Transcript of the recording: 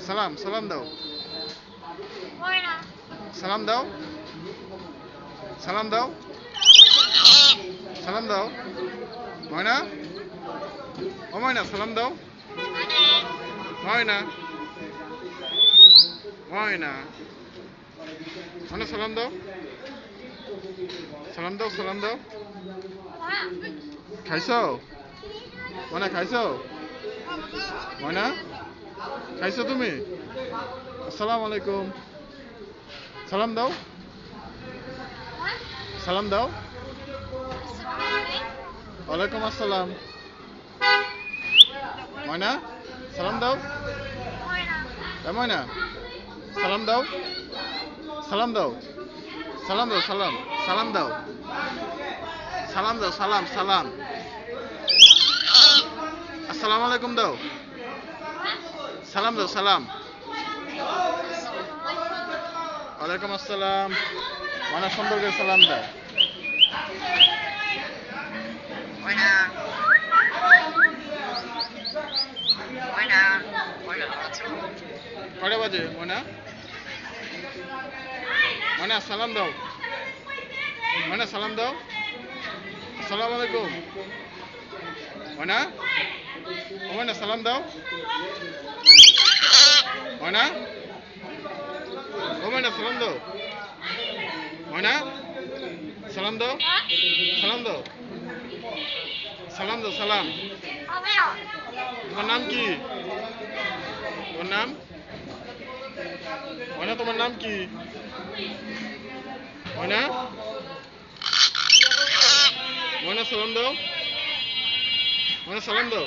সালাম সালাম দাও ময়না সালাম দাও সালাম দাও সালাম দাও ময়না ও ময়না সালাম দাও ময়না ময়না ময়না সালাম দাও সালাম দাও সালাম দাও খাইছো ময়না খাইছো ময়না খাইছো তুমি আসসালামু আলাইকুম সালাম দাও সালাম দাও ওয়ালাইকুম আসসালাম ময়না সালাম দাও ময়না সালাম দাও সালাম দাও সালাম দাও সালাম সালাম দাও সালাম দাও সালাম সালাম আসসালামু আলাইকুম দাও সালাম দাও সালাম ওয়ালাইকুম আসসালাম ময়না সুন্দর করে সালাম দাও ময়না ময়না ময়না কয়টা বাজে ময়না ময়না সালাম দাও ময়না সালাম দাও আসসালামু আলাইকুম ময়না ও ময়না সালাম দাও ময়না ও ময়না সালাম দাও ময়না সালাম দাও সালাম দাও সালাম দাও সালাম তোমার নাম কি তোমার নাম ময়না তোমার নাম কি ময়না ময়না সালাম দাও ময়না সালাম দাও